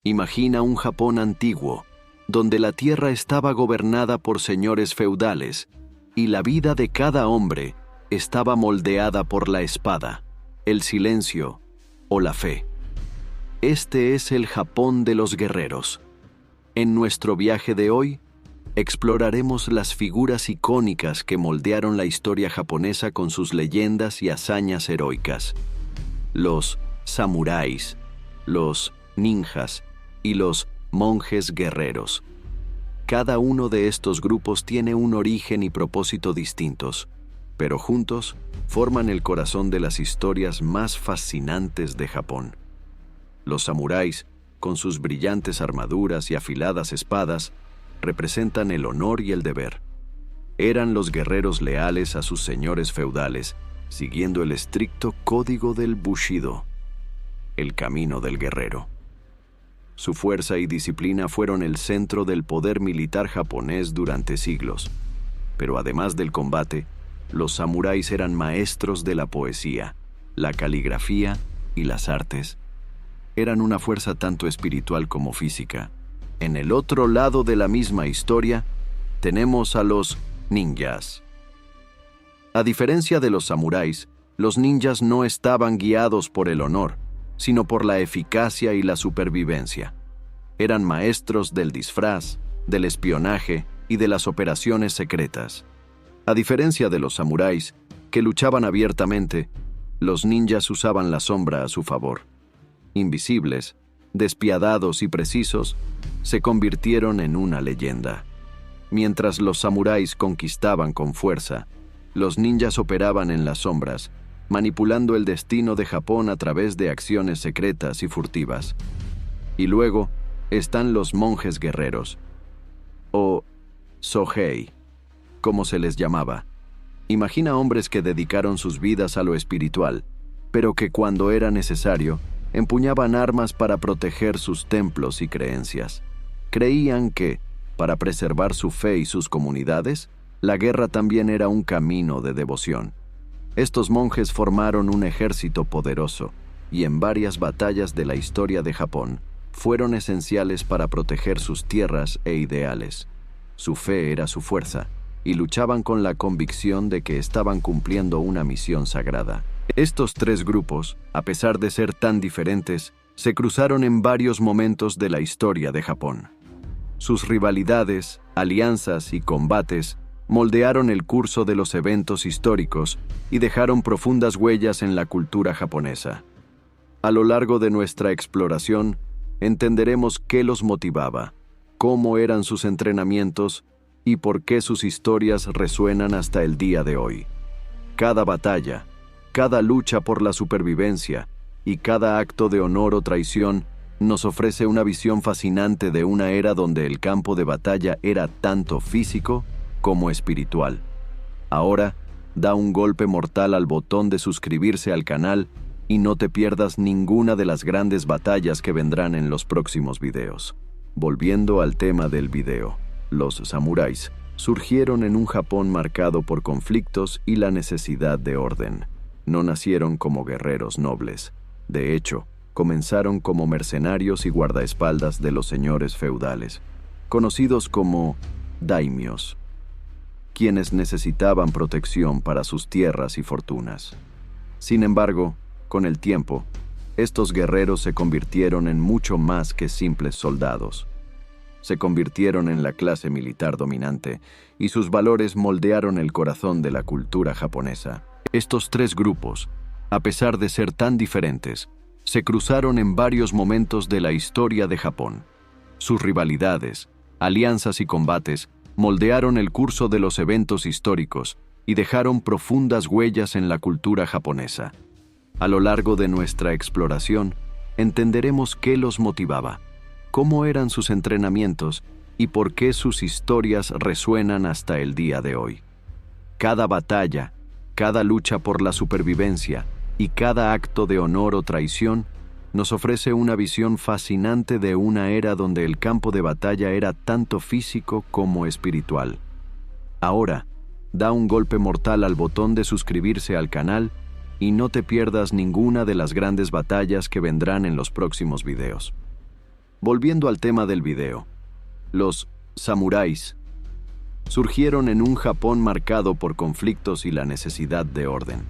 Imagina un Japón antiguo, donde la tierra estaba gobernada por señores feudales y la vida de cada hombre estaba moldeada por la espada, el silencio o la fe. Este es el Japón de los guerreros. En nuestro viaje de hoy, exploraremos las figuras icónicas que moldearon la historia japonesa con sus leyendas y hazañas heroicas. Los samuráis, los ninjas y los monjes guerreros. Cada uno de estos grupos tiene un origen y propósito distintos, pero juntos forman el corazón de las historias más fascinantes de Japón. Los samuráis, con sus brillantes armaduras y afiladas espadas, representan el honor y el deber. Eran los guerreros leales a sus señores feudales, siguiendo el estricto código del Bushido, el camino del guerrero. Su fuerza y disciplina fueron el centro del poder militar japonés durante siglos. Pero además del combate, los samuráis eran maestros de la poesía, la caligrafía y las artes. Eran una fuerza tanto espiritual como física. En el otro lado de la misma historia, tenemos a los ninjas. A diferencia de los samuráis, los ninjas no estaban guiados por el honor, sino por la eficacia y la supervivencia. Eran maestros del disfraz, del espionaje y de las operaciones secretas. A diferencia de los samuráis, que luchaban abiertamente, los ninjas usaban la sombra a su favor. Invisibles, despiadados y precisos, se convirtieron en una leyenda. Mientras los samuráis conquistaban con fuerza, los ninjas operaban en las sombras, manipulando el destino de Japón a través de acciones secretas y furtivas. Y luego están los monjes guerreros, o Sohei, como se les llamaba. Imagina hombres que dedicaron sus vidas a lo espiritual, pero que cuando era necesario, empuñaban armas para proteger sus templos y creencias. Creían que, para preservar su fe y sus comunidades, la guerra también era un camino de devoción. Estos monjes formaron un ejército poderoso y en varias batallas de la historia de Japón fueron esenciales para proteger sus tierras e ideales. Su fe era su fuerza y luchaban con la convicción de que estaban cumpliendo una misión sagrada. Estos tres grupos, a pesar de ser tan diferentes, se cruzaron en varios momentos de la historia de Japón. Sus rivalidades, alianzas y combates moldearon el curso de los eventos históricos y dejaron profundas huellas en la cultura japonesa. A lo largo de nuestra exploración, entenderemos qué los motivaba, cómo eran sus entrenamientos y por qué sus historias resuenan hasta el día de hoy. Cada batalla, cada lucha por la supervivencia y cada acto de honor o traición nos ofrece una visión fascinante de una era donde el campo de batalla era tanto físico como espiritual. Ahora, da un golpe mortal al botón de suscribirse al canal y no te pierdas ninguna de las grandes batallas que vendrán en los próximos videos. Volviendo al tema del video, los samuráis surgieron en un Japón marcado por conflictos y la necesidad de orden. No nacieron como guerreros nobles. De hecho, comenzaron como mercenarios y guardaespaldas de los señores feudales, conocidos como daimios, quienes necesitaban protección para sus tierras y fortunas. Sin embargo, con el tiempo, estos guerreros se convirtieron en mucho más que simples soldados. Se convirtieron en la clase militar dominante y sus valores moldearon el corazón de la cultura japonesa. Estos tres grupos, a pesar de ser tan diferentes, se cruzaron en varios momentos de la historia de Japón. Sus rivalidades, alianzas y combates moldearon el curso de los eventos históricos y dejaron profundas huellas en la cultura japonesa. A lo largo de nuestra exploración, entenderemos qué los motivaba, cómo eran sus entrenamientos y por qué sus historias resuenan hasta el día de hoy. Cada batalla, cada lucha por la supervivencia y cada acto de honor o traición nos ofrece una visión fascinante de una era donde el campo de batalla era tanto físico como espiritual. Ahora, da un golpe mortal al botón de suscribirse al canal y no te pierdas ninguna de las grandes batallas que vendrán en los próximos videos. Volviendo al tema del video, los samuráis surgieron en un Japón marcado por conflictos y la necesidad de orden.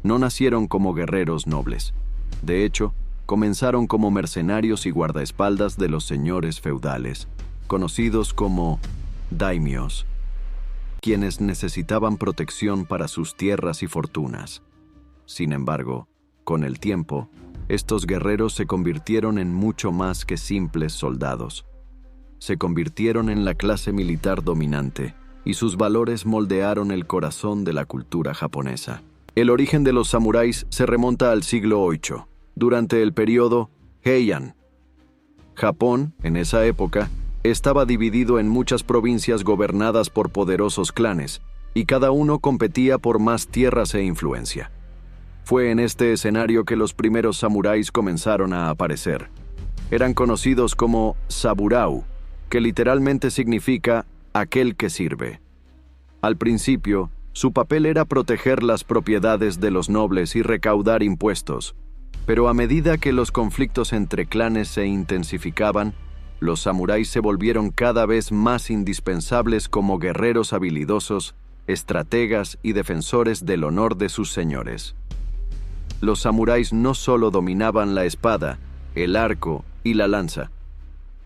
No nacieron como guerreros nobles. De hecho, comenzaron como mercenarios y guardaespaldas de los señores feudales, conocidos como daimios, quienes necesitaban protección para sus tierras y fortunas. Sin embargo, con el tiempo, estos guerreros se convirtieron en mucho más que simples soldados. Se convirtieron en la clase militar dominante, y sus valores moldearon el corazón de la cultura japonesa. El origen de los samuráis se remonta al siglo VIII, durante el periodo Heian. Japón, en esa época, estaba dividido en muchas provincias gobernadas por poderosos clanes, y cada uno competía por más tierras e influencia. Fue en este escenario que los primeros samuráis comenzaron a aparecer. Eran conocidos como saburau, que literalmente significa aquel que sirve. Al principio, su papel era proteger las propiedades de los nobles y recaudar impuestos, pero a medida que los conflictos entre clanes se intensificaban, los samuráis se volvieron cada vez más indispensables como guerreros habilidosos, estrategas y defensores del honor de sus señores. Los samuráis no solo dominaban la espada, el arco y la lanza,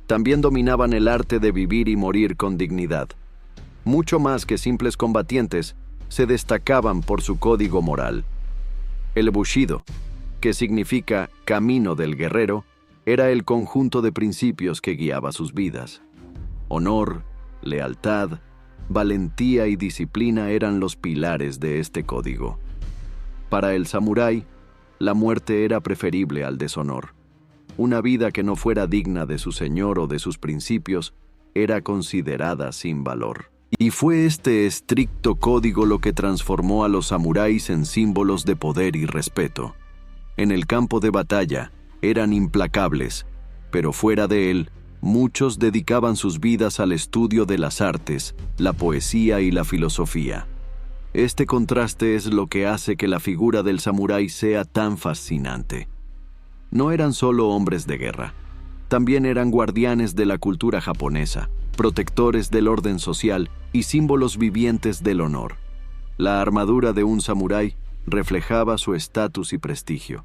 también dominaban el arte de vivir y morir con dignidad. Mucho más que simples combatientes, se destacaban por su código moral. El bushido, que significa camino del guerrero, era el conjunto de principios que guiaba sus vidas. Honor, lealtad, valentía y disciplina eran los pilares de este código. Para el samurái, la muerte era preferible al deshonor. Una vida que no fuera digna de su señor o de sus principios era considerada sin valor. Y fue este estricto código lo que transformó a los samuráis en símbolos de poder y respeto. En el campo de batalla, eran implacables, pero fuera de él, muchos dedicaban sus vidas al estudio de las artes, la poesía y la filosofía. Este contraste es lo que hace que la figura del samurái sea tan fascinante. No eran solo hombres de guerra, también eran guardianes de la cultura japonesa, protectores del orden social y símbolos vivientes del honor. La armadura de un samurái reflejaba su estatus y prestigio.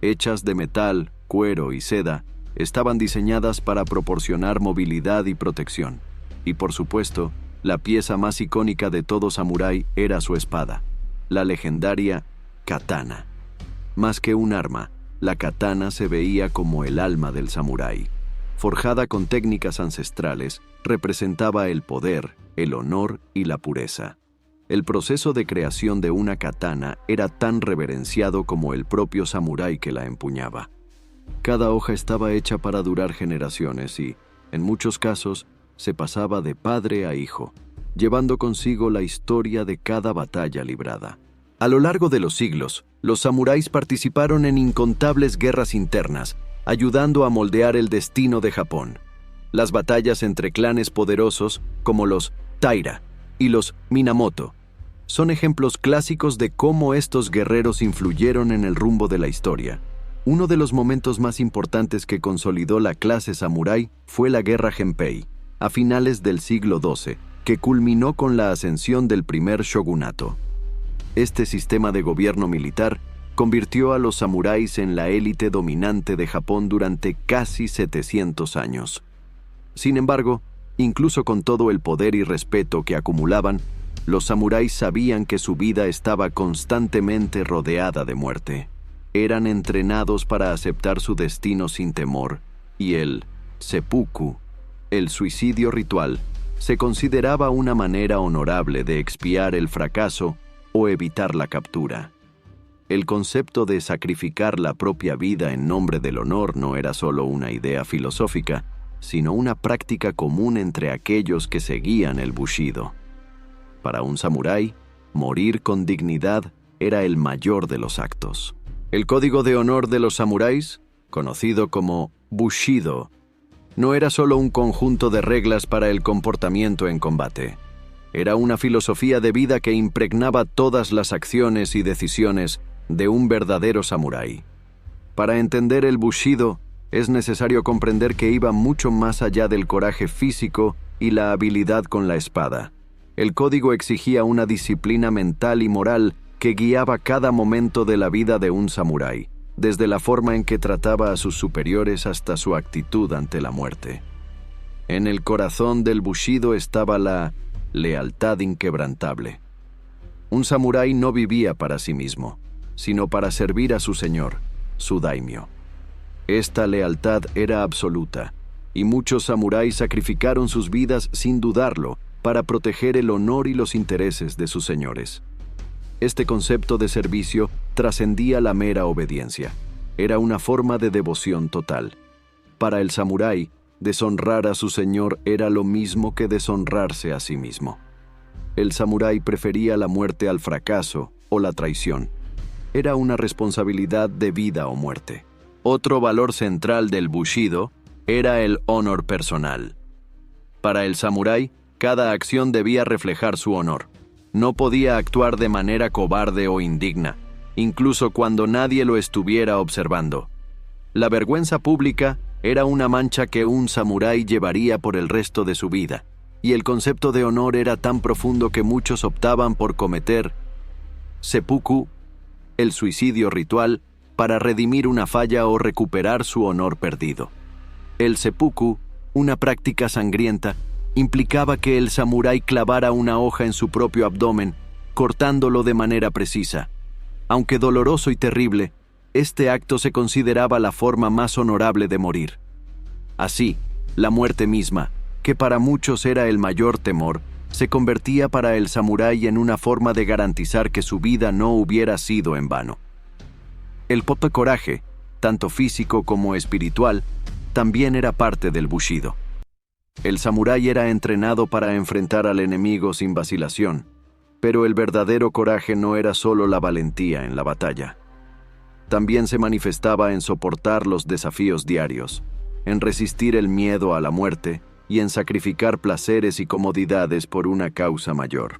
Hechas de metal, cuero y seda, estaban diseñadas para proporcionar movilidad y protección. Y por supuesto, la pieza más icónica de todo samurái era su espada, la legendaria katana. Más que un arma, la katana se veía como el alma del samurái. Forjada con técnicas ancestrales, representaba el poder, el honor y la pureza. El proceso de creación de una katana era tan reverenciado como el propio samurái que la empuñaba. Cada hoja estaba hecha para durar generaciones y, en muchos casos, se pasaba de padre a hijo, llevando consigo la historia de cada batalla librada. A lo largo de los siglos, los samuráis participaron en incontables guerras internas, ayudando a moldear el destino de Japón. Las batallas entre clanes poderosos, como los Taira y los Minamoto, son ejemplos clásicos de cómo estos guerreros influyeron en el rumbo de la historia. Uno de los momentos más importantes que consolidó la clase samurái fue la Guerra Genpei, a finales del siglo XII, que culminó con la ascensión del primer shogunato. Este sistema de gobierno militar convirtió a los samuráis en la élite dominante de Japón durante casi 700 años. Sin embargo, incluso con todo el poder y respeto que acumulaban, los samuráis sabían que su vida estaba constantemente rodeada de muerte. Eran entrenados para aceptar su destino sin temor, y el seppuku, el suicidio ritual, se consideraba una manera honorable de expiar el fracaso o evitar la captura. El concepto de sacrificar la propia vida en nombre del honor no era solo una idea filosófica, sino una práctica común entre aquellos que seguían el bushido. Para un samurái, morir con dignidad era el mayor de los actos. El código de honor de los samuráis, conocido como bushido, no era solo un conjunto de reglas para el comportamiento en combate. Era una filosofía de vida que impregnaba todas las acciones y decisiones de un verdadero samurái. Para entender el bushido, es necesario comprender que iba mucho más allá del coraje físico y la habilidad con la espada. El código exigía una disciplina mental y moral que guiaba cada momento de la vida de un samurái, desde la forma en que trataba a sus superiores hasta su actitud ante la muerte. En el corazón del bushido estaba la lealtad inquebrantable. Un samurái no vivía para sí mismo, sino para servir a su señor, su daimyo. Esta lealtad era absoluta, y muchos samuráis sacrificaron sus vidas sin dudarlo para proteger el honor y los intereses de sus señores. Este concepto de servicio trascendía la mera obediencia. Era una forma de devoción total. Para el samurái, deshonrar a su señor era lo mismo que deshonrarse a sí mismo. El samurái prefería la muerte al fracaso o la traición. Era una responsabilidad de vida o muerte. Otro valor central del bushido era el honor personal. Para el samurái, cada acción debía reflejar su honor. No podía actuar de manera cobarde o indigna, incluso cuando nadie lo estuviera observando. La vergüenza pública era una mancha que un samurái llevaría por el resto de su vida, y el concepto de honor era tan profundo que muchos optaban por cometer seppuku, el suicidio ritual, para redimir una falla o recuperar su honor perdido. El seppuku, una práctica sangrienta, implicaba que el samurái clavara una hoja en su propio abdomen, cortándolo de manera precisa. Aunque doloroso y terrible, este acto se consideraba la forma más honorable de morir. Así, la muerte misma, que para muchos era el mayor temor, se convertía para el samurái en una forma de garantizar que su vida no hubiera sido en vano. El coraje, tanto físico como espiritual, también era parte del bushido. El samurái era entrenado para enfrentar al enemigo sin vacilación, pero el verdadero coraje no era solo la valentía en la batalla. También se manifestaba en soportar los desafíos diarios, en resistir el miedo a la muerte y en sacrificar placeres y comodidades por una causa mayor.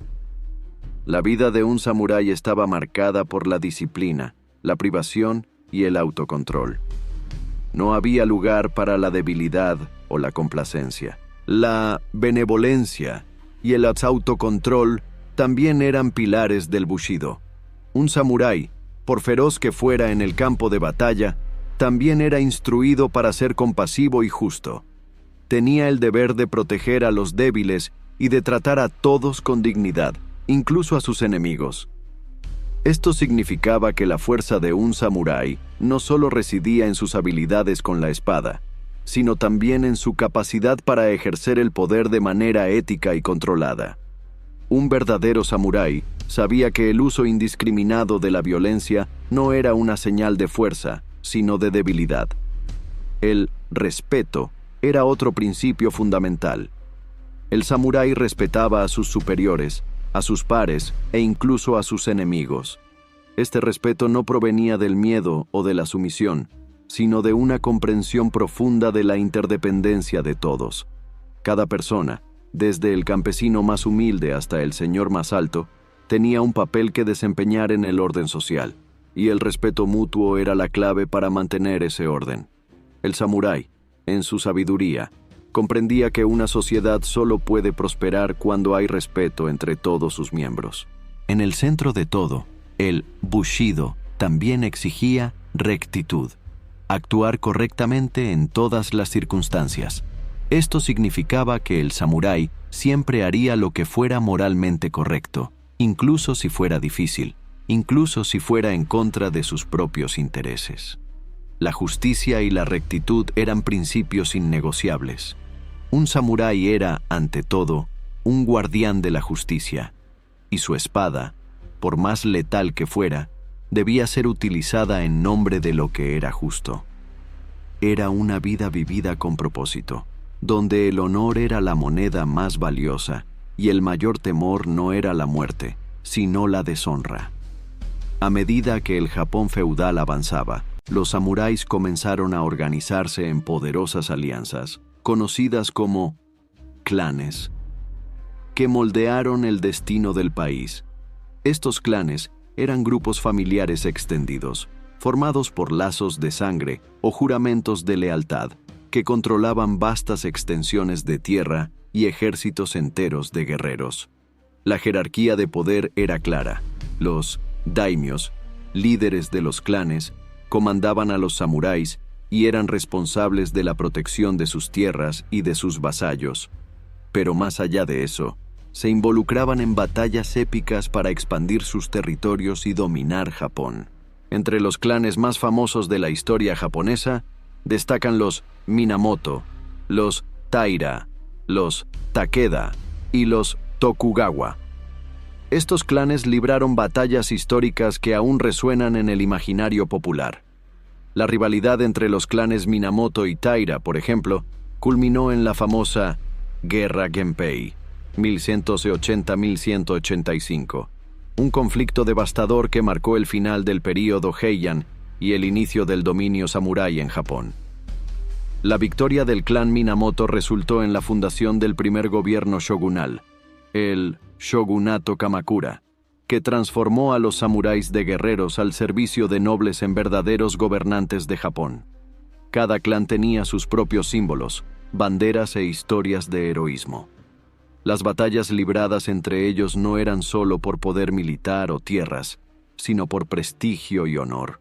La vida de un samurái estaba marcada por la disciplina, la privación y el autocontrol. No había lugar para la debilidad o la complacencia. La benevolencia y el autocontrol también eran pilares del bushido. Un samurái, por feroz que fuera en el campo de batalla, también era instruido para ser compasivo y justo. Tenía el deber de proteger a los débiles y de tratar a todos con dignidad, incluso a sus enemigos. Esto significaba que la fuerza de un samurái no solo residía en sus habilidades con la espada, sino también en su capacidad para ejercer el poder de manera ética y controlada. Un verdadero samurái sabía que el uso indiscriminado de la violencia no era una señal de fuerza, sino de debilidad. El respeto era otro principio fundamental. El samurái respetaba a sus superiores, a sus pares e incluso a sus enemigos. Este respeto no provenía del miedo o de la sumisión, sino de una comprensión profunda de la interdependencia de todos. Cada persona, desde el campesino más humilde hasta el señor más alto, tenía un papel que desempeñar en el orden social, y el respeto mutuo era la clave para mantener ese orden. El samurái, en su sabiduría, comprendía que una sociedad solo puede prosperar cuando hay respeto entre todos sus miembros. En el centro de todo, el bushido también exigía rectitud, actuar correctamente en todas las circunstancias. Esto significaba que el samurái siempre haría lo que fuera moralmente correcto, incluso si fuera difícil, incluso si fuera en contra de sus propios intereses. La justicia y la rectitud eran principios innegociables. Un samurái era, ante todo, un guardián de la justicia, y su espada, por más letal que fuera, debía ser utilizada en nombre de lo que era justo. Era una vida vivida con propósito, donde el honor era la moneda más valiosa y el mayor temor no era la muerte, sino la deshonra. A medida que el Japón feudal avanzaba, los samuráis comenzaron a organizarse en poderosas alianzas, conocidas como clanes, que moldearon el destino del país. Estos clanes eran grupos familiares extendidos, formados por lazos de sangre o juramentos de lealtad, que controlaban vastas extensiones de tierra y ejércitos enteros de guerreros. La jerarquía de poder era clara. Los daimios, líderes de los clanes, comandaban a los samuráis y eran responsables de la protección de sus tierras y de sus vasallos. Pero más allá de eso, se involucraban en batallas épicas para expandir sus territorios y dominar Japón. Entre los clanes más famosos de la historia japonesa destacan los Minamoto, los Taira, los Takeda y los Tokugawa. Estos clanes libraron batallas históricas que aún resuenan en el imaginario popular. La rivalidad entre los clanes Minamoto y Taira, por ejemplo, culminó en la famosa Guerra Genpei, 1180-1185, un conflicto devastador que marcó el final del período Heian y el inicio del dominio samurái en Japón. La victoria del clan Minamoto resultó en la fundación del primer gobierno shogunal, el Shogunato Kamakura, que transformó a los samuráis de guerreros al servicio de nobles en verdaderos gobernantes de Japón. Cada clan tenía sus propios símbolos, banderas e historias de heroísmo. Las batallas libradas entre ellos no eran solo por poder militar o tierras, sino por prestigio y honor.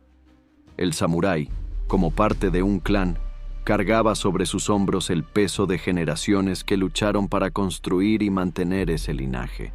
El samurái, como parte de un clan, cargaba sobre sus hombros el peso de generaciones que lucharon para construir y mantener ese linaje.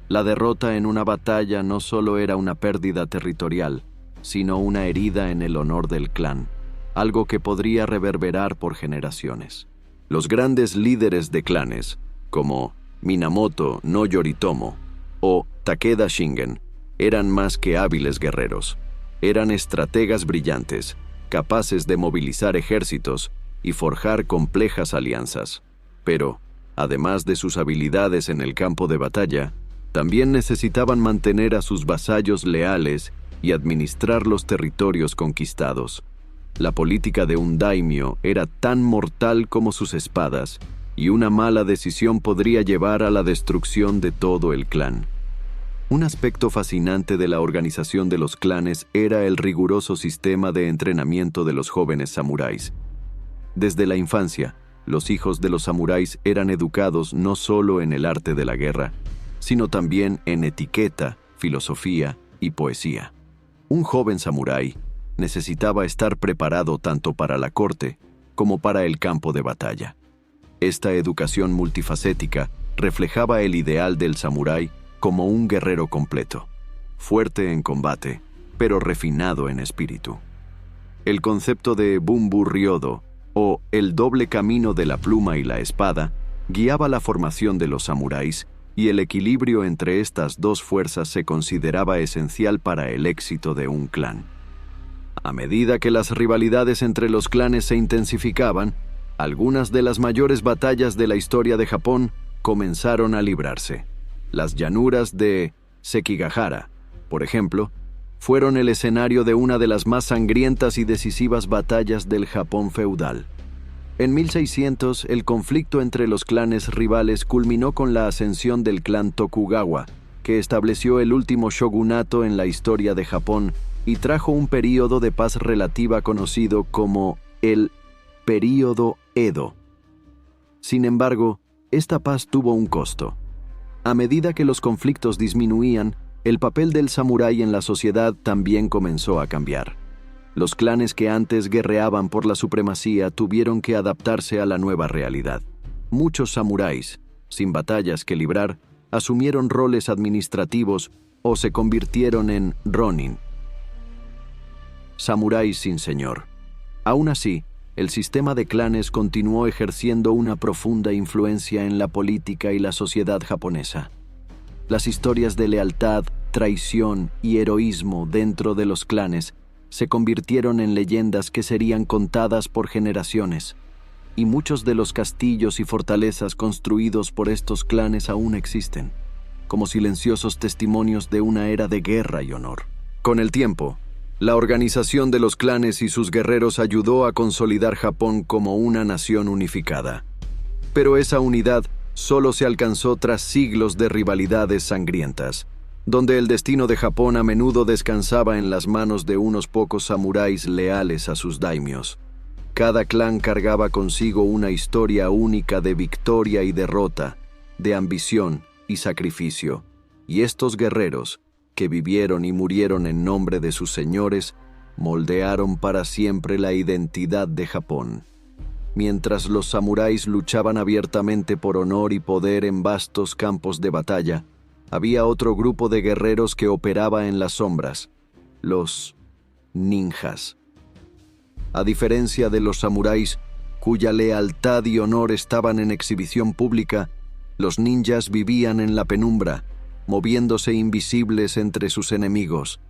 La derrota en una batalla no solo era una pérdida territorial, sino una herida en el honor del clan, algo que podría reverberar por generaciones. Los grandes líderes de clanes, como Minamoto no Yoritomo o Takeda Shingen, eran más que hábiles guerreros. Eran estrategas brillantes, capaces de movilizar ejércitos y forjar complejas alianzas. Pero, además de sus habilidades en el campo de batalla, también necesitaban mantener a sus vasallos leales y administrar los territorios conquistados. La política de un daimyo era tan mortal como sus espadas, y una mala decisión podría llevar a la destrucción de todo el clan. Un aspecto fascinante de la organización de los clanes era el riguroso sistema de entrenamiento de los jóvenes samuráis. Desde la infancia, los hijos de los samuráis eran educados no solo en el arte de la guerra, sino también en etiqueta, filosofía y poesía. Un joven samurái necesitaba estar preparado tanto para la corte como para el campo de batalla. Esta educación multifacética reflejaba el ideal del samurái como un guerrero completo, fuerte en combate, pero refinado en espíritu. El concepto de Bunbu Ryodo, o el doble camino de la pluma y la espada, guiaba la formación de los samuráis, y el equilibrio entre estas dos fuerzas se consideraba esencial para el éxito de un clan. A medida que las rivalidades entre los clanes se intensificaban, algunas de las mayores batallas de la historia de Japón comenzaron a librarse. Las llanuras de Sekigahara, por ejemplo, fueron el escenario de una de las más sangrientas y decisivas batallas del Japón feudal. En 1600, el conflicto entre los clanes rivales culminó con la ascensión del clan Tokugawa, que estableció el último shogunato en la historia de Japón y trajo un período de paz relativa conocido como el período Edo. Sin embargo, esta paz tuvo un costo. A medida que los conflictos disminuían, el papel del samurái en la sociedad también comenzó a cambiar. Los clanes que antes guerreaban por la supremacía tuvieron que adaptarse a la nueva realidad. Muchos samuráis, sin batallas que librar, asumieron roles administrativos o se convirtieron en ronin, samuráis sin señor. Aún así, el sistema de clanes continuó ejerciendo una profunda influencia en la política y la sociedad japonesa. Las historias de lealtad, traición y heroísmo dentro de los clanes se convirtieron en leyendas que serían contadas por generaciones, y muchos de los castillos y fortalezas construidos por estos clanes aún existen, como silenciosos testimonios de una era de guerra y honor. Con el tiempo, la organización de los clanes y sus guerreros ayudó a consolidar Japón como una nación unificada. Pero esa unidad solo se alcanzó tras siglos de rivalidades sangrientas. donde el destino de Japón a menudo descansaba en las manos de unos pocos samuráis leales a sus daimios. Cada clan cargaba consigo una historia única de victoria y derrota, de ambición y sacrificio, y estos guerreros, que vivieron y murieron en nombre de sus señores, moldearon para siempre la identidad de Japón. Mientras los samuráis luchaban abiertamente por honor y poder en vastos campos de batalla, había otro grupo de guerreros que operaba en las sombras, los ninjas. A diferencia de los samuráis, cuya lealtad y honor estaban en exhibición pública, los ninjas vivían en la penumbra, moviéndose invisibles entre sus enemigos.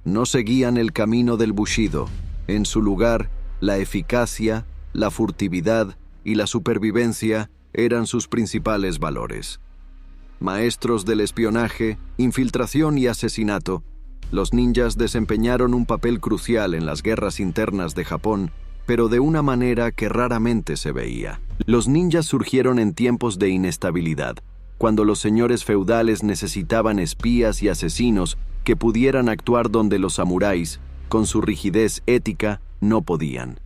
No seguían el camino del bushido. En su lugar, la eficacia, la furtividad y la supervivencia eran sus principales valores. Maestros del espionaje, infiltración y asesinato, los ninjas desempeñaron un papel crucial en las guerras internas de Japón, pero de una manera que raramente se veía. Los ninjas surgieron en tiempos de inestabilidad, cuando los señores feudales necesitaban espías y asesinos que pudieran actuar donde los samuráis, con su rigidez ética, no podían.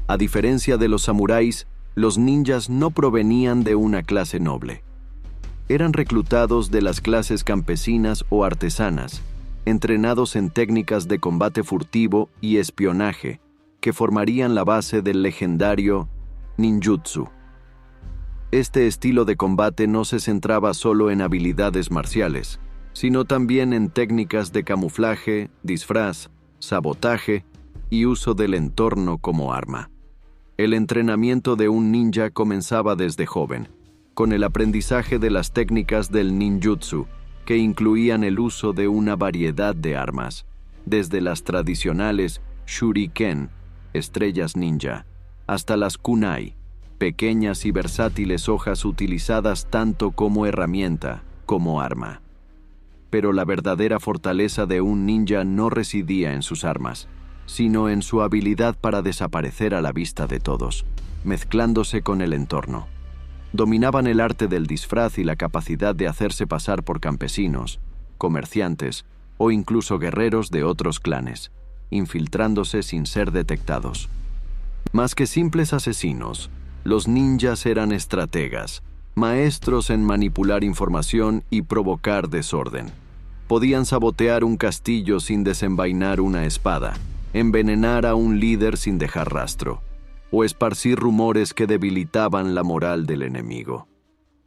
A diferencia de los samuráis, los ninjas no provenían de una clase noble. Eran reclutados de las clases campesinas o artesanas, entrenados en técnicas de combate furtivo y espionaje, que formarían la base del legendario ninjutsu. Este estilo de combate no se centraba solo en habilidades marciales, sino también en técnicas de camuflaje, disfraz, sabotaje y uso del entorno como arma. El entrenamiento de un ninja comenzaba desde joven, con el aprendizaje de las técnicas del ninjutsu, que incluían el uso de una variedad de armas, desde las tradicionales shuriken, estrellas ninja, hasta las kunai, pequeñas y versátiles hojas utilizadas tanto como herramienta como arma. Pero la verdadera fortaleza de un ninja no residía en sus armas, sino en su habilidad para desaparecer a la vista de todos, mezclándose con el entorno. Dominaban el arte del disfraz y la capacidad de hacerse pasar por campesinos, comerciantes o incluso guerreros de otros clanes, infiltrándose sin ser detectados. Más que simples asesinos, los ninjas eran estrategas, maestros en manipular información y provocar desorden. Podían sabotear un castillo sin desenvainar una espada, envenenar a un líder sin dejar rastro, o esparcir rumores que debilitaban la moral del enemigo.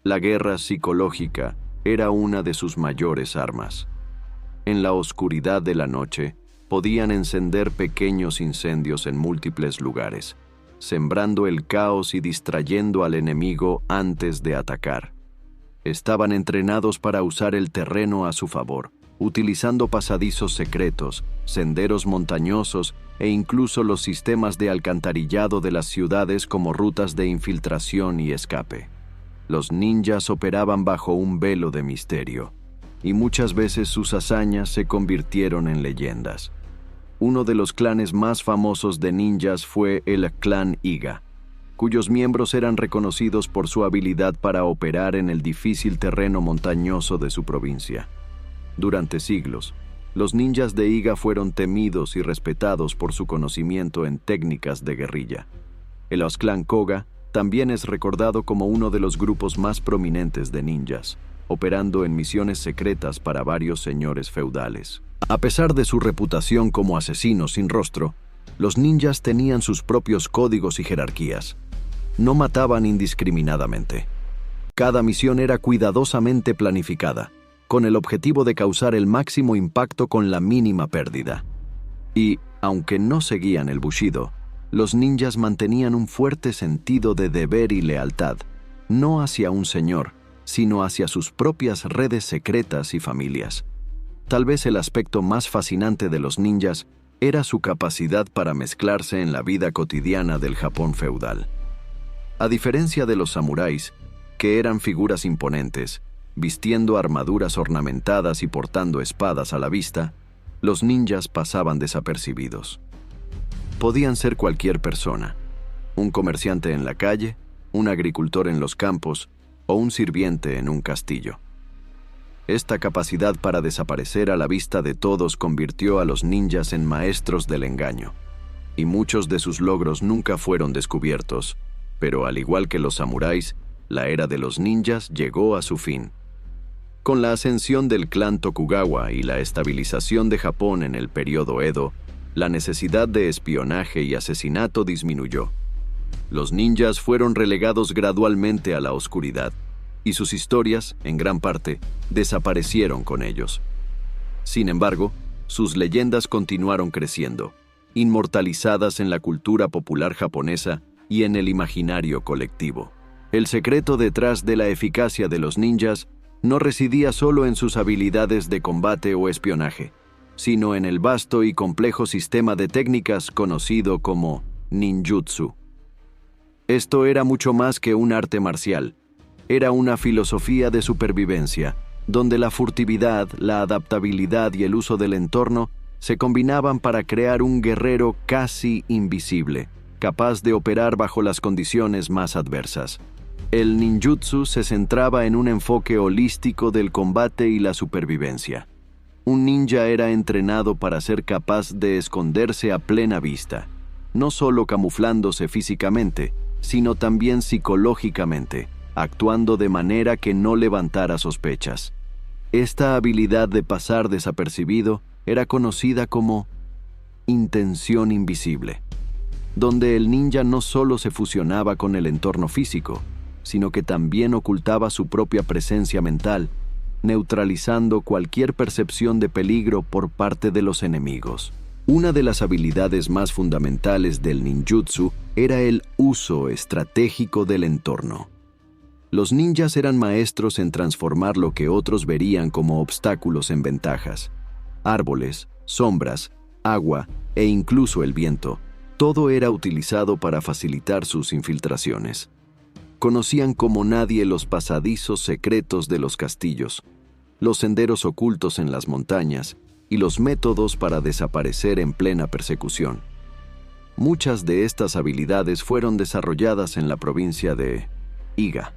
La guerra psicológica era una de sus mayores armas. En la oscuridad de la noche, podían encender pequeños incendios en múltiples lugares, sembrando el caos y distrayendo al enemigo antes de atacar. Estaban entrenados para usar el terreno a su favor, utilizando pasadizos secretos, senderos montañosos e incluso los sistemas de alcantarillado de las ciudades como rutas de infiltración y escape. Los ninjas operaban bajo un velo de misterio, y muchas veces sus hazañas se convirtieron en leyendas. Uno de los clanes más famosos de ninjas fue el clan Iga, cuyos miembros eran reconocidos por su habilidad para operar en el difícil terreno montañoso de su provincia. Durante siglos, los ninjas de Iga fueron temidos y respetados por su conocimiento en técnicas de guerrilla. El clan Koga también es recordado como uno de los grupos más prominentes de ninjas, operando en misiones secretas para varios señores feudales. A pesar de su reputación como asesinos sin rostro, los ninjas tenían sus propios códigos y jerarquías. No mataban indiscriminadamente. Cada misión era cuidadosamente planificada, con el objetivo de causar el máximo impacto con la mínima pérdida. Y, aunque no seguían el bushido, los ninjas mantenían un fuerte sentido de deber y lealtad, no hacia un señor, sino hacia sus propias redes secretas y familias. Tal vez el aspecto más fascinante de los ninjas era su capacidad para mezclarse en la vida cotidiana del Japón feudal. A diferencia de los samuráis, que eran figuras imponentes, vistiendo armaduras ornamentadas y portando espadas a la vista, los ninjas pasaban desapercibidos. Podían ser cualquier persona, un comerciante en la calle, un agricultor en los campos o un sirviente en un castillo. Esta capacidad para desaparecer a la vista de todos convirtió a los ninjas en maestros del engaño, y muchos de sus logros nunca fueron descubiertos, pero al igual que los samuráis, la era de los ninjas llegó a su fin. Con la ascensión del clan Tokugawa y la estabilización de Japón en el período Edo, la necesidad de espionaje y asesinato disminuyó. Los ninjas fueron relegados gradualmente a la oscuridad, y sus historias, en gran parte, desaparecieron con ellos. Sin embargo, sus leyendas continuaron creciendo, inmortalizadas en la cultura popular japonesa y en el imaginario colectivo. El secreto detrás de la eficacia de los ninjas no residía solo en sus habilidades de combate o espionaje, sino en el vasto y complejo sistema de técnicas conocido como ninjutsu. Esto era mucho más que un arte marcial. Era una filosofía de supervivencia, donde la furtividad, la adaptabilidad y el uso del entorno se combinaban para crear un guerrero casi invisible, capaz de operar bajo las condiciones más adversas. El ninjutsu se centraba en un enfoque holístico del combate y la supervivencia. Un ninja era entrenado para ser capaz de esconderse a plena vista, no solo camuflándose físicamente, sino también psicológicamente, actuando de manera que no levantara sospechas. Esta habilidad de pasar desapercibido era conocida como intención invisible, donde el ninja no solo se fusionaba con el entorno físico, sino que también ocultaba su propia presencia mental, neutralizando cualquier percepción de peligro por parte de los enemigos. Una de las habilidades más fundamentales del ninjutsu era el uso estratégico del entorno. Los ninjas eran maestros en transformar lo que otros verían como obstáculos en ventajas. Árboles, sombras, agua e incluso el viento, todo era utilizado para facilitar sus infiltraciones. Conocían como nadie los pasadizos secretos de los castillos, los senderos ocultos en las montañas y los métodos para desaparecer en plena persecución. Muchas de estas habilidades fueron desarrolladas en la provincia de Iga,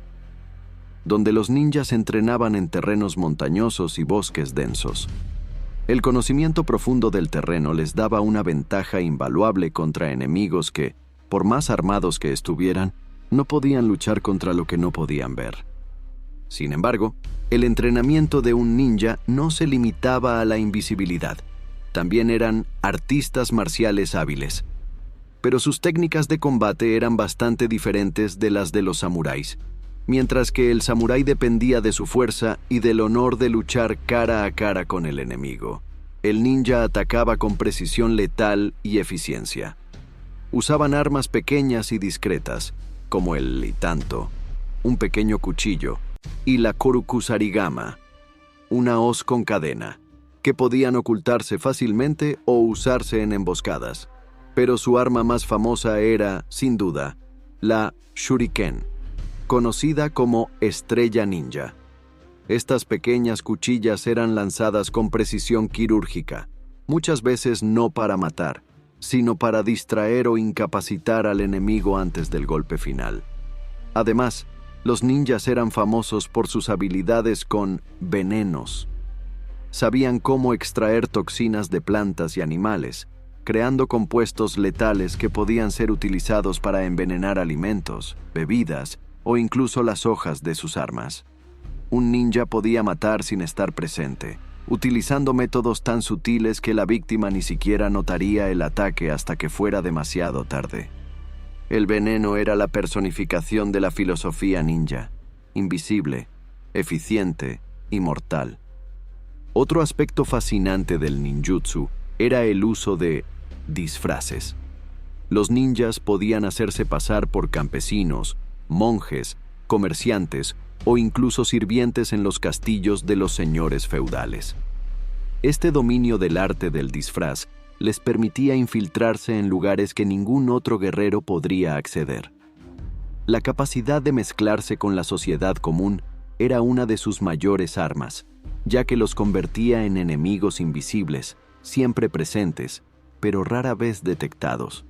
donde los ninjas entrenaban en terrenos montañosos y bosques densos. El conocimiento profundo del terreno les daba una ventaja invaluable contra enemigos que, por más armados que estuvieran, no podían luchar contra lo que no podían ver. Sin embargo, el entrenamiento de un ninja no se limitaba a la invisibilidad. También eran artistas marciales hábiles. Pero sus técnicas de combate eran bastante diferentes de las de los samuráis. Mientras que el samurái dependía de su fuerza y del honor de luchar cara a cara con el enemigo, el ninja atacaba con precisión letal y eficiencia. Usaban armas pequeñas y discretas, como el itanto, un pequeño cuchillo, y la korukusarigama, una hoz con cadena, que podían ocultarse fácilmente o usarse en emboscadas. Pero su arma más famosa era, sin duda, la shuriken, conocida como estrella ninja. Estas pequeñas cuchillas eran lanzadas con precisión quirúrgica, muchas veces no para matar, sino para distraer o incapacitar al enemigo antes del golpe final. Además, los ninjas eran famosos por sus habilidades con venenos. Sabían cómo extraer toxinas de plantas y animales, creando compuestos letales que podían ser utilizados para envenenar alimentos, bebidas o incluso las hojas de sus armas. Un ninja podía matar sin estar presente, utilizando métodos tan sutiles que la víctima ni siquiera notaría el ataque hasta que fuera demasiado tarde. El veneno era la personificación de la filosofía ninja, invisible, eficiente y mortal. Otro aspecto fascinante del ninjutsu era el uso de disfraces. Los ninjas podían hacerse pasar por campesinos, monjes, comerciantes o incluso sirvientes en los castillos de los señores feudales. Este dominio del arte del disfraz les permitía infiltrarse en lugares que ningún otro guerrero podría acceder. La capacidad de mezclarse con la sociedad común era una de sus mayores armas, ya que los convertía en enemigos invisibles, siempre presentes, pero rara vez detectados.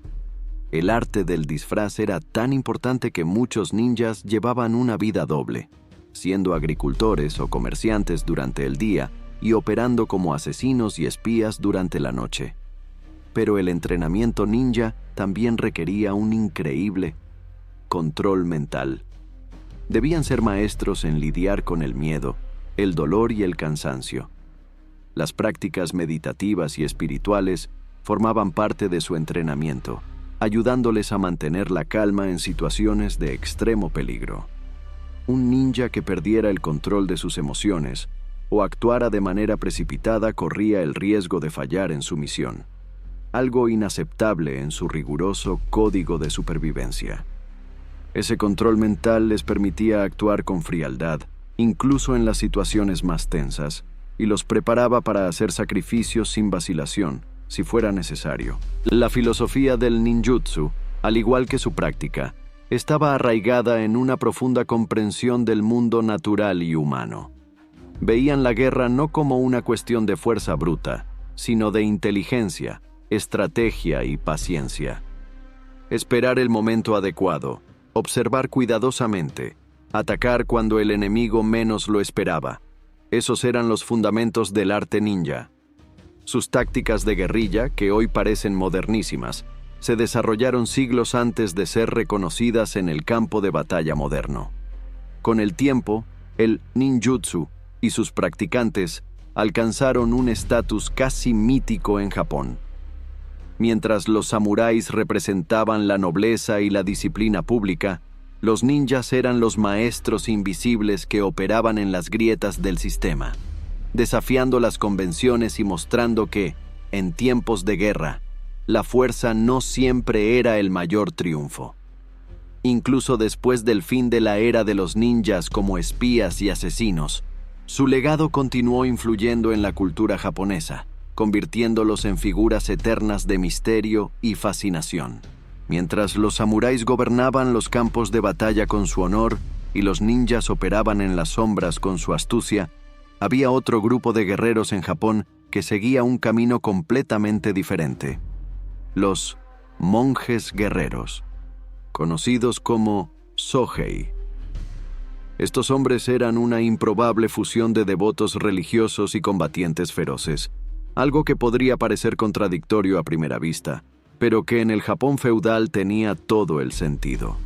El arte del disfraz era tan importante que muchos ninjas llevaban una vida doble. siendo agricultores o comerciantes durante el día y operando como asesinos y espías durante la noche. Pero el entrenamiento ninja también requería un increíble control mental. Debían ser maestros en lidiar con el miedo, el dolor y el cansancio. Las prácticas meditativas y espirituales formaban parte de su entrenamiento, ayudándoles a mantener la calma en situaciones de extremo peligro. Un ninja que perdiera el control de sus emociones o actuara de manera precipitada corría el riesgo de fallar en su misión, algo inaceptable en su riguroso código de supervivencia. Ese control mental les permitía actuar con frialdad, incluso en las situaciones más tensas, y los preparaba para hacer sacrificios sin vacilación, si fuera necesario. La filosofía del ninjutsu, al igual que su práctica, estaba arraigada en una profunda comprensión del mundo natural y humano. Veían la guerra no como una cuestión de fuerza bruta, sino de inteligencia, estrategia y paciencia. Esperar el momento adecuado, observar cuidadosamente, atacar cuando el enemigo menos lo esperaba. Esos eran los fundamentos del arte ninja. Sus tácticas de guerrilla, que hoy parecen modernísimas, se desarrollaron siglos antes de ser reconocidas en el campo de batalla moderno. Con el tiempo, el ninjutsu y sus practicantes alcanzaron un estatus casi mítico en Japón. Mientras los samuráis representaban la nobleza y la disciplina pública, los ninjas eran los maestros invisibles que operaban en las grietas del sistema, desafiando las convenciones y mostrando que, en tiempos de guerra, la fuerza no siempre era el mayor triunfo. Incluso después del fin de la era de los ninjas como espías y asesinos, su legado continuó influyendo en la cultura japonesa, convirtiéndolos en figuras eternas de misterio y fascinación. Mientras los samuráis gobernaban los campos de batalla con su honor y los ninjas operaban en las sombras con su astucia, había otro grupo de guerreros en Japón que seguía un camino completamente diferente. Los monjes guerreros, conocidos como Sohei. Estos hombres eran una improbable fusión de devotos religiosos y combatientes feroces, algo que podría parecer contradictorio a primera vista, pero que en el Japón feudal tenía todo el sentido.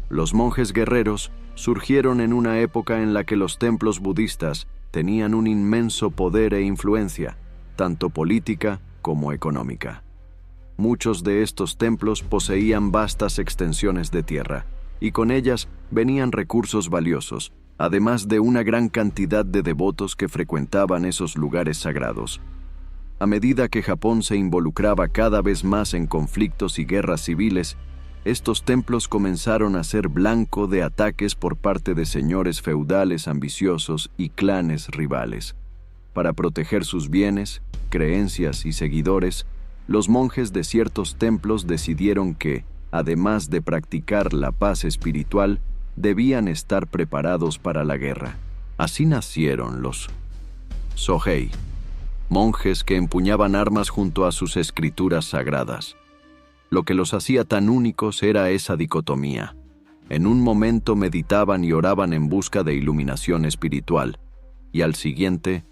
Los monjes guerreros surgieron en una época en la que los templos budistas tenían un inmenso poder e influencia, tanto política como económica. Muchos de estos templos poseían vastas extensiones de tierra, y con ellas venían recursos valiosos, además de una gran cantidad de devotos que frecuentaban esos lugares sagrados. A medida que Japón se involucraba cada vez más en conflictos y guerras civiles, estos templos comenzaron a ser blanco de ataques por parte de señores feudales ambiciosos y clanes rivales. Para proteger sus bienes, creencias y seguidores, los monjes de ciertos templos decidieron que, además de practicar la paz espiritual, debían estar preparados para la guerra. Así nacieron los Sohei, monjes que empuñaban armas junto a sus escrituras sagradas. Lo que los hacía tan únicos era esa dicotomía. En un momento meditaban y oraban en busca de iluminación espiritual, y al siguiente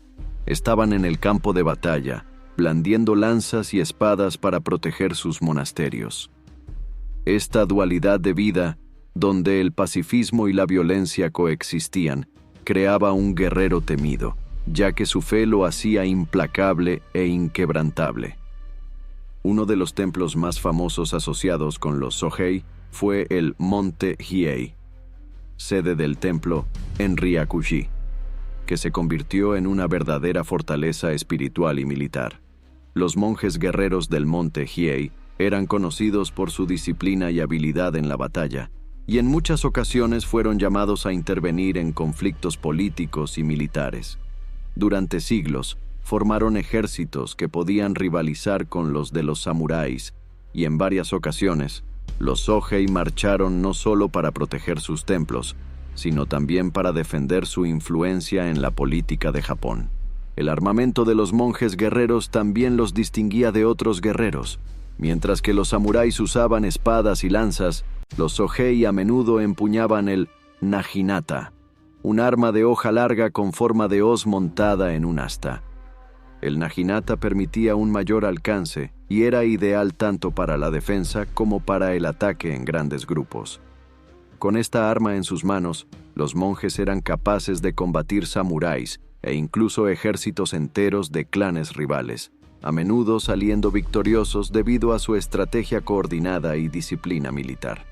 estaban en el campo de batalla, blandiendo lanzas y espadas para proteger sus monasterios. Esta dualidad de vida, donde el pacifismo y la violencia coexistían, creaba un guerrero temido, ya que su fe lo hacía implacable e inquebrantable. Uno de los templos más famosos asociados con los Sohei fue el Monte Hiei, sede del templo en Ryakuji, que se convirtió en una verdadera fortaleza espiritual y militar. Los monjes guerreros del Monte Hiei eran conocidos por su disciplina y habilidad en la batalla, y en muchas ocasiones fueron llamados a intervenir en conflictos políticos y militares. Durante siglos, formaron ejércitos que podían rivalizar con los de los samuráis, y en varias ocasiones, los Sohei marcharon no solo para proteger sus templos, sino también para defender su influencia en la política de Japón. El armamento de los monjes guerreros también los distinguía de otros guerreros. Mientras que los samuráis usaban espadas y lanzas, los Sohei a menudo empuñaban el naginata, un arma de hoja larga con forma de hoz montada en un asta. El naginata permitía un mayor alcance y era ideal tanto para la defensa como para el ataque en grandes grupos. Con esta arma en sus manos, los monjes eran capaces de combatir samuráis e incluso ejércitos enteros de clanes rivales, a menudo saliendo victoriosos debido a su estrategia coordinada y disciplina militar.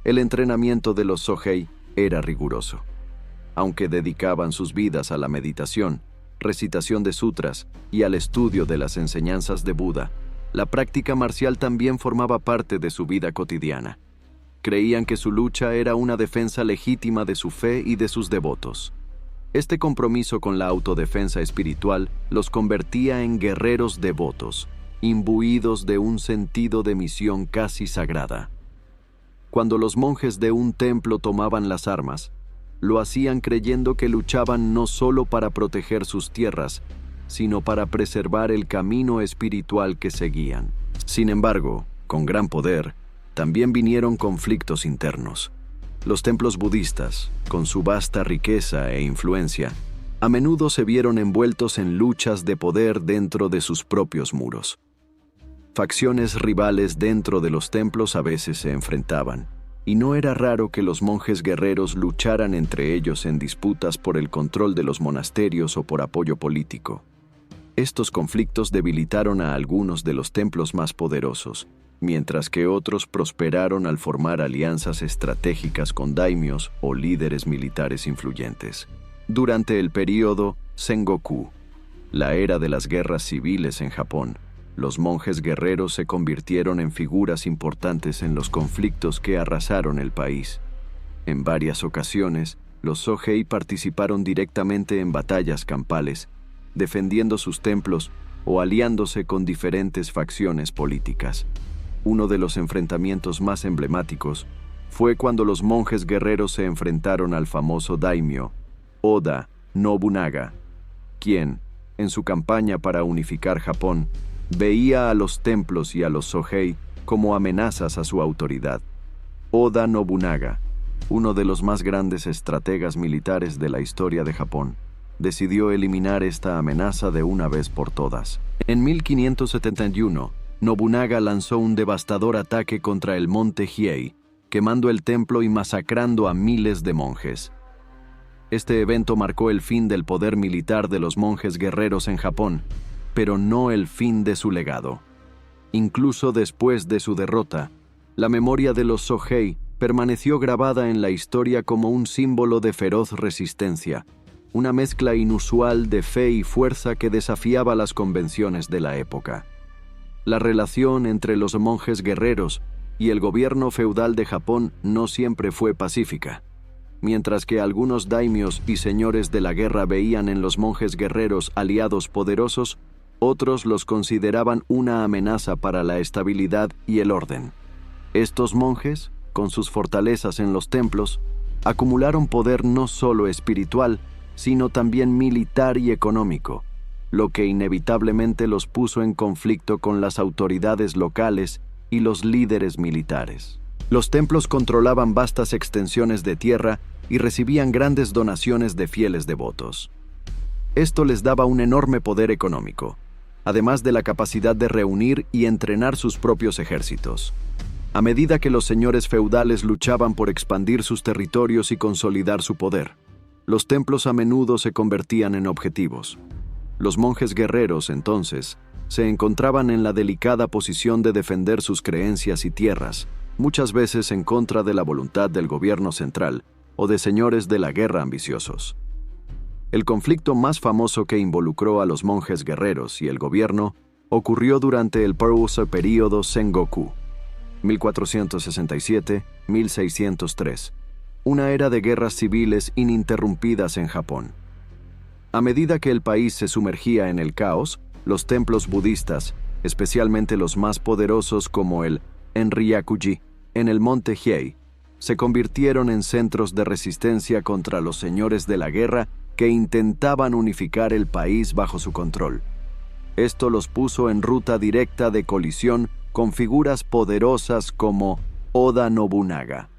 El entrenamiento de los Sohei era riguroso. Aunque dedicaban sus vidas a la meditación, recitación de sutras y al estudio de las enseñanzas de Buda, la práctica marcial también formaba parte de su vida cotidiana. Creían que su lucha era una defensa legítima de su fe y de sus devotos. Este compromiso con la autodefensa espiritual los convertía en guerreros devotos, imbuidos de un sentido de misión casi sagrada. Cuando los monjes de un templo tomaban las armas, lo hacían creyendo que luchaban no solo para proteger sus tierras, sino para preservar el camino espiritual que seguían. Sin embargo, con gran poder, también vinieron conflictos internos. Los templos budistas, con su vasta riqueza e influencia, a menudo se vieron envueltos en luchas de poder dentro de sus propios muros. Facciones rivales dentro de los templos a veces se enfrentaban, y no era raro que los monjes guerreros lucharan entre ellos en disputas por el control de los monasterios o por apoyo político. Estos conflictos debilitaron a algunos de los templos más poderosos, mientras que otros prosperaron al formar alianzas estratégicas con daimios o líderes militares influyentes. Durante el período Sengoku, la era de las guerras civiles en Japón, los monjes guerreros se convirtieron en figuras importantes en los conflictos que arrasaron el país. En varias ocasiones, los Sohei participaron directamente en batallas campales, defendiendo sus templos o aliándose con diferentes facciones políticas. Uno de los enfrentamientos más emblemáticos fue cuando los monjes guerreros se enfrentaron al famoso daimyo, Oda Nobunaga, quien, en su campaña para unificar Japón, veía a los templos y a los Sohei como amenazas a su autoridad. Oda Nobunaga, uno de los más grandes estrategas militares de la historia de Japón, decidió eliminar esta amenaza de una vez por todas. En 1571, Nobunaga lanzó un devastador ataque contra el monte Hiei, quemando el templo y masacrando a miles de monjes. Este evento marcó el fin del poder militar de los monjes guerreros en Japón, pero no el fin de su legado. Incluso después de su derrota, la memoria de los Sohei permaneció grabada en la historia como un símbolo de feroz resistencia, una mezcla inusual de fe y fuerza que desafiaba las convenciones de la época. La relación entre los monjes guerreros y el gobierno feudal de Japón no siempre fue pacífica. Mientras que algunos daimios y señores de la guerra veían en los monjes guerreros aliados poderosos, otros los consideraban una amenaza para la estabilidad y el orden. Estos monjes, con sus fortalezas en los templos, acumularon poder no solo espiritual, sino también militar y económico, lo que inevitablemente los puso en conflicto con las autoridades locales y los líderes militares. Los templos controlaban vastas extensiones de tierra y recibían grandes donaciones de fieles devotos. Esto les daba un enorme poder económico, además de la capacidad de reunir y entrenar sus propios ejércitos. A medida que los señores feudales luchaban por expandir sus territorios y consolidar su poder, los templos a menudo se convertían en objetivos. Los monjes guerreros, entonces, se encontraban en la delicada posición de defender sus creencias y tierras, muchas veces en contra de la voluntad del gobierno central o de señores de la guerra ambiciosos. El conflicto más famoso que involucró a los monjes guerreros y el gobierno ocurrió durante el período Sengoku, 1467-1603, una era de guerras civiles ininterrumpidas en Japón. A medida que el país se sumergía en el caos, los templos budistas, especialmente los más poderosos como el Enryakuji, en el monte Hiei, se convirtieron en centros de resistencia contra los señores de la guerra que intentaban unificar el país bajo su control. Esto los puso en ruta directa de colisión con figuras poderosas como Oda Nobunaga.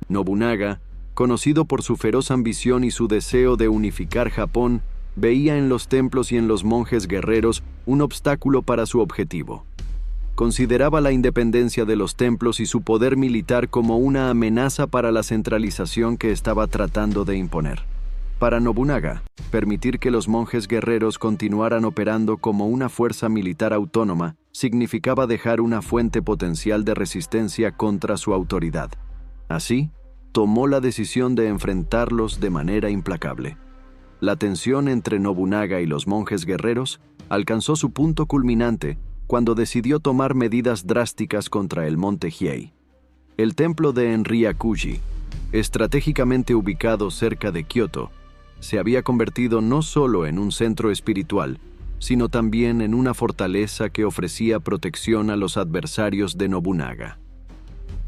Nobunaga, conocido por su feroz ambición y su deseo de unificar Japón, veía en los templos y en los monjes guerreros un obstáculo para su objetivo. Consideraba la independencia de los templos y su poder militar como una amenaza para la centralización que estaba tratando de imponer. Para Nobunaga, permitir que los monjes guerreros continuaran operando como una fuerza militar autónoma significaba dejar una fuente potencial de resistencia contra su autoridad. Así, tomó la decisión de enfrentarlos de manera implacable. La tensión entre Nobunaga y los monjes guerreros alcanzó su punto culminante cuando decidió tomar medidas drásticas contra el monte Hiei. El templo de Enryakuji, estratégicamente ubicado cerca de Kioto, se había convertido no solo en un centro espiritual, sino también en una fortaleza que ofrecía protección a los adversarios de Nobunaga.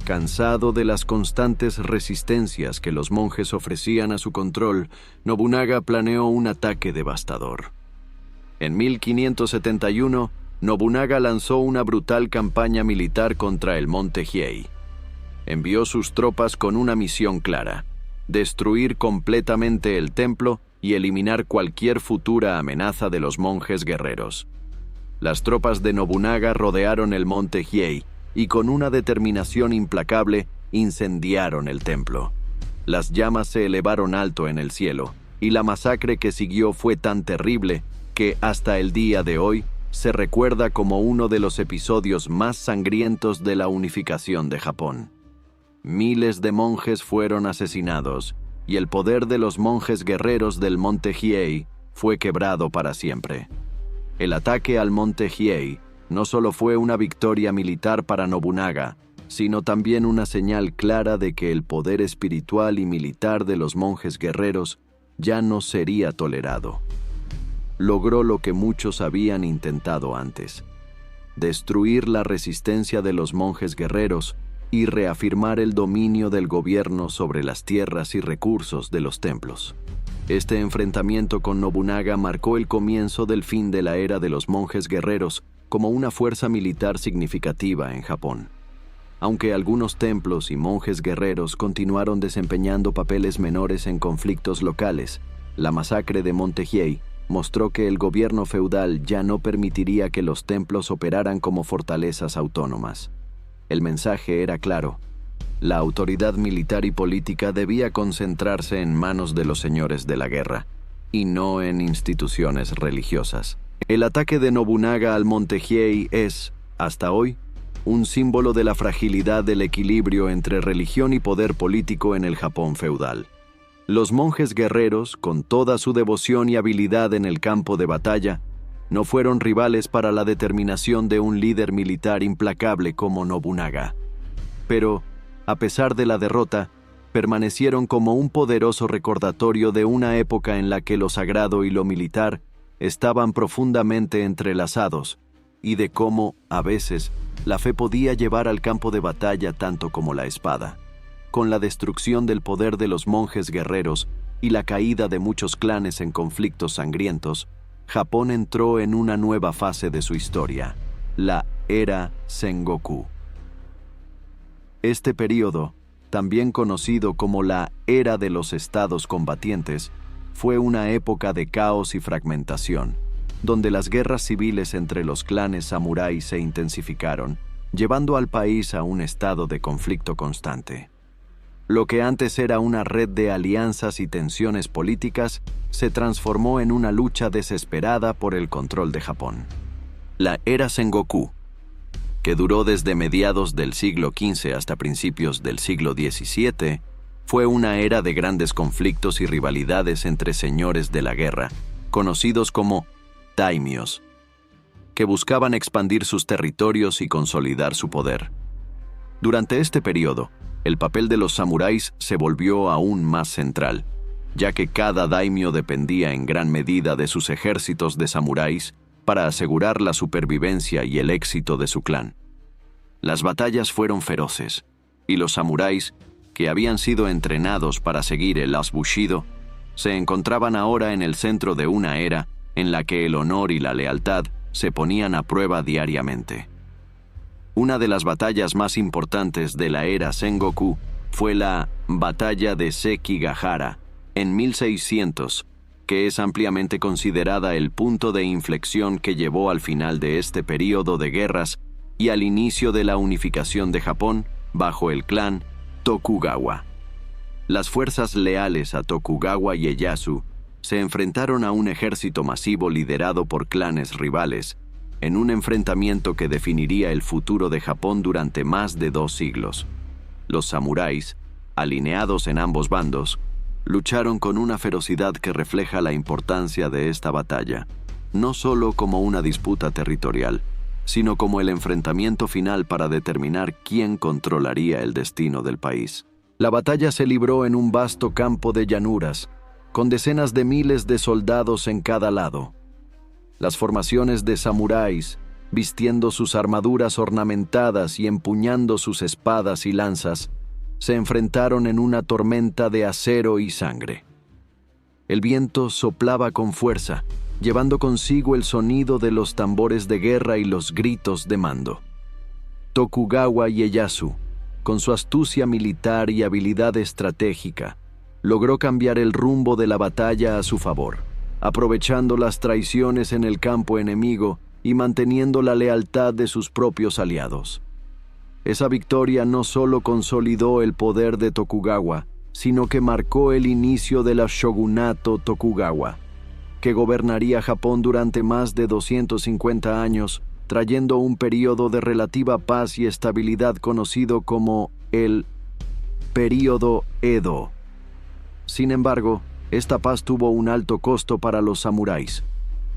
Cansado de las constantes resistencias que los monjes ofrecían a su control, Nobunaga planeó un ataque devastador. En 1571, Nobunaga lanzó una brutal campaña militar contra el monte Hiei. Envió sus tropas con una misión clara: destruir completamente el templo y eliminar cualquier futura amenaza de los monjes guerreros. Las tropas de Nobunaga rodearon el monte Hiei y con una determinación implacable incendiaron el templo. Las llamas se elevaron alto en el cielo, y la masacre que siguió fue tan terrible que hasta el día de hoy se recuerda como uno de los episodios más sangrientos de la unificación de Japón. Miles de monjes fueron asesinados, y el poder de los monjes guerreros del monte Hiei fue quebrado para siempre. El ataque al monte Hiei no solo fue una victoria militar para Nobunaga, sino también una señal clara de que el poder espiritual y militar de los monjes guerreros ya no sería tolerado. Logró lo que muchos habían intentado antes: destruir la resistencia de los monjes guerreros y reafirmar el dominio del gobierno sobre las tierras y recursos de los templos. Este enfrentamiento con Nobunaga marcó el comienzo del fin de la era de los monjes guerreros como una fuerza militar significativa en Japón. Aunque algunos templos y monjes guerreros continuaron desempeñando papeles menores en conflictos locales, la masacre de Monte Hiei mostró que el gobierno feudal ya no permitiría que los templos operaran como fortalezas autónomas. El mensaje era claro: la autoridad militar y política debía concentrarse en manos de los señores de la guerra, y no en instituciones religiosas. El ataque de Nobunaga al monte Hiei es, hasta hoy, un símbolo de la fragilidad del equilibrio entre religión y poder político en el Japón feudal. Los monjes guerreros, con toda su devoción y habilidad en el campo de batalla, no fueron rivales para la determinación de un líder militar implacable como Nobunaga. Pero, a pesar de la derrota, permanecieron como un poderoso recordatorio de una época en la que lo sagrado y lo militar estaban profundamente entrelazados, y de cómo, a veces, la fe podía llevar al campo de batalla tanto como la espada. Con la destrucción del poder de los monjes guerreros y la caída de muchos clanes en conflictos sangrientos, Japón entró en una nueva fase de su historia, la Era Sengoku. Este período, también conocido como la Era de los Estados Combatientes, fue una época de caos y fragmentación, donde las guerras civiles entre los clanes samuráis se intensificaron, llevando al país a un estado de conflicto constante. Lo que antes era una red de alianzas y tensiones políticas se transformó en una lucha desesperada por el control de Japón. La Era Sengoku, que duró desde mediados del siglo XV hasta principios del siglo XVII, fue una era de grandes conflictos y rivalidades entre señores de la guerra, conocidos como daimios, que buscaban expandir sus territorios y consolidar su poder. Durante este periodo, el papel de los samuráis se volvió aún más central, ya que cada daimyo dependía en gran medida de sus ejércitos de samuráis para asegurar la supervivencia y el éxito de su clan. Las batallas fueron feroces, y los samuráis, que habían sido entrenados para seguir el Bushido, se encontraban ahora en el centro de una era en la que el honor y la lealtad se ponían a prueba diariamente. Una de las batallas más importantes de la Era Sengoku fue la Batalla de Sekigahara en 1600, que es ampliamente considerada el punto de inflexión que llevó al final de este período de guerras y al inicio de la unificación de Japón bajo el clan Tokugawa. Las fuerzas leales a Tokugawa Ieyasu se enfrentaron a un ejército masivo liderado por clanes rivales, en un enfrentamiento que definiría el futuro de Japón durante más de 2 siglos. Los samuráis, alineados en ambos bandos, lucharon con una ferocidad que refleja la importancia de esta batalla, no solo como una disputa territorial, sino como el enfrentamiento final para determinar quién controlaría el destino del país. La batalla se libró en un vasto campo de llanuras, con decenas de miles de soldados en cada lado. Las formaciones de samuráis, vistiendo sus armaduras ornamentadas y empuñando sus espadas y lanzas, se enfrentaron en una tormenta de acero y sangre. El viento soplaba con fuerza, llevando consigo el sonido de los tambores de guerra y los gritos de mando. Tokugawa Ieyasu, con su astucia militar y habilidad estratégica, logró cambiar el rumbo de la batalla a su favor, aprovechando las traiciones en el campo enemigo y manteniendo la lealtad de sus propios aliados. Esa victoria no solo consolidó el poder de Tokugawa, sino que marcó el inicio del shogunato Tokugawa, que gobernaría Japón durante más de 250 años, trayendo un período de relativa paz y estabilidad conocido como el período Edo. Sin embargo, esta paz tuvo un alto costo para los samuráis.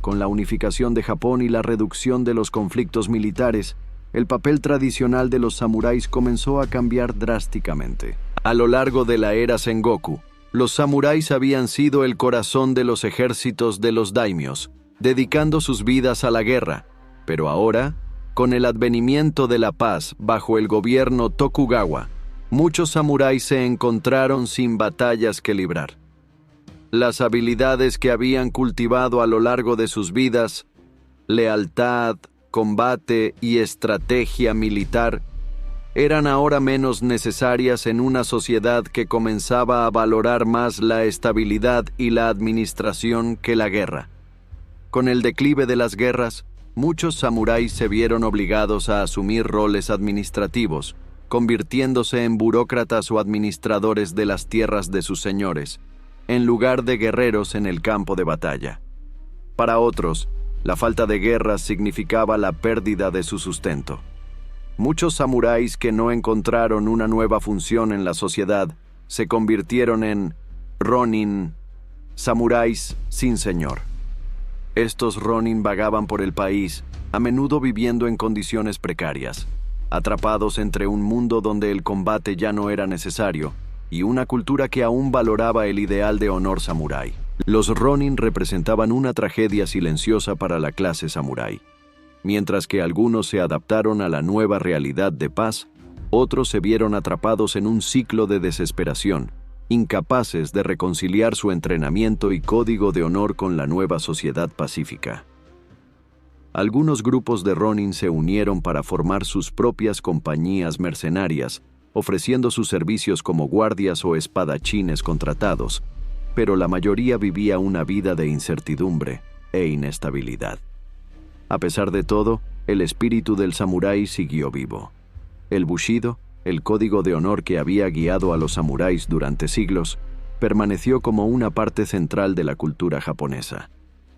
Con la unificación de Japón y la reducción de los conflictos militares, el papel tradicional de los samuráis comenzó a cambiar drásticamente. A lo largo de la era Sengoku, los samuráis habían sido el corazón de los ejércitos de los daimios, dedicando sus vidas a la guerra. Pero ahora, con el advenimiento de la paz bajo el gobierno Tokugawa, muchos samuráis se encontraron sin batallas que librar. Las habilidades que habían cultivado a lo largo de sus vidas, lealtad, combate y estrategia militar, eran ahora menos necesarias en una sociedad que comenzaba a valorar más la estabilidad y la administración que la guerra. Con el declive de las guerras, muchos samuráis se vieron obligados a asumir roles administrativos, convirtiéndose en burócratas o administradores de las tierras de sus señores, en lugar de guerreros en el campo de batalla. Para otros, la falta de guerras significaba la pérdida de su sustento. Muchos samuráis que no encontraron una nueva función en la sociedad se convirtieron en ronin, samuráis sin señor. Estos ronin vagaban por el país, a menudo viviendo en condiciones precarias, atrapados entre un mundo donde el combate ya no era necesario y una cultura que aún valoraba el ideal de honor samurái. Los ronin representaban una tragedia silenciosa para la clase samurái. Mientras que algunos se adaptaron a la nueva realidad de paz, otros se vieron atrapados en un ciclo de desesperación, incapaces de reconciliar su entrenamiento y código de honor con la nueva sociedad pacífica. Algunos grupos de ronin se unieron para formar sus propias compañías mercenarias, ofreciendo sus servicios como guardias o espadachines contratados, pero la mayoría vivía una vida de incertidumbre e inestabilidad. A pesar de todo, el espíritu del samurái siguió vivo. El bushido, el código de honor que había guiado a los samuráis durante siglos, permaneció como una parte central de la cultura japonesa.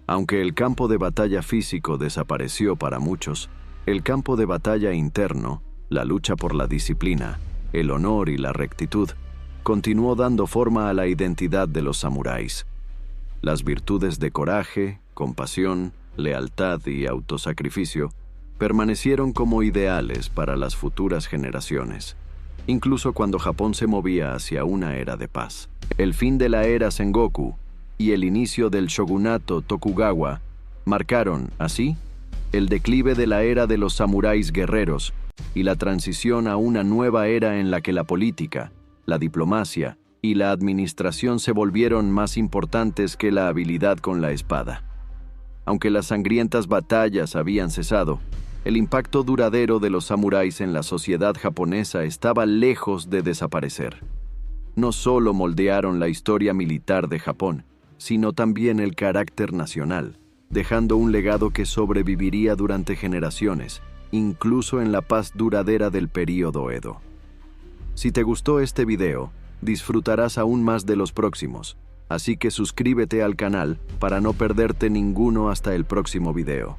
Aunque el campo de batalla físico desapareció para muchos, el campo de batalla interno, la lucha por la disciplina, el honor y la rectitud, continuó dando forma a la identidad de los samuráis. Las virtudes de coraje, compasión, lealtad y autosacrificio permanecieron como ideales para las futuras generaciones, incluso cuando Japón se movía hacia una era de paz. El fin de la era Sengoku y el inicio del shogunato Tokugawa marcaron, así, el declive de la era de los samuráis guerreros y la transición a una nueva era en la que la política, la diplomacia y la administración se volvieron más importantes que la habilidad con la espada. Aunque las sangrientas batallas habían cesado, El impacto duradero de los samuráis en la sociedad japonesa estaba lejos de desaparecer. No solo moldearon la historia militar de Japón, sino también el carácter nacional, dejando un legado que sobreviviría durante generaciones, incluso en la paz duradera del período Edo. Si te gustó este video, disfrutarás aún más de los próximos, así que suscríbete al canal para no perderte ninguno hasta el próximo video.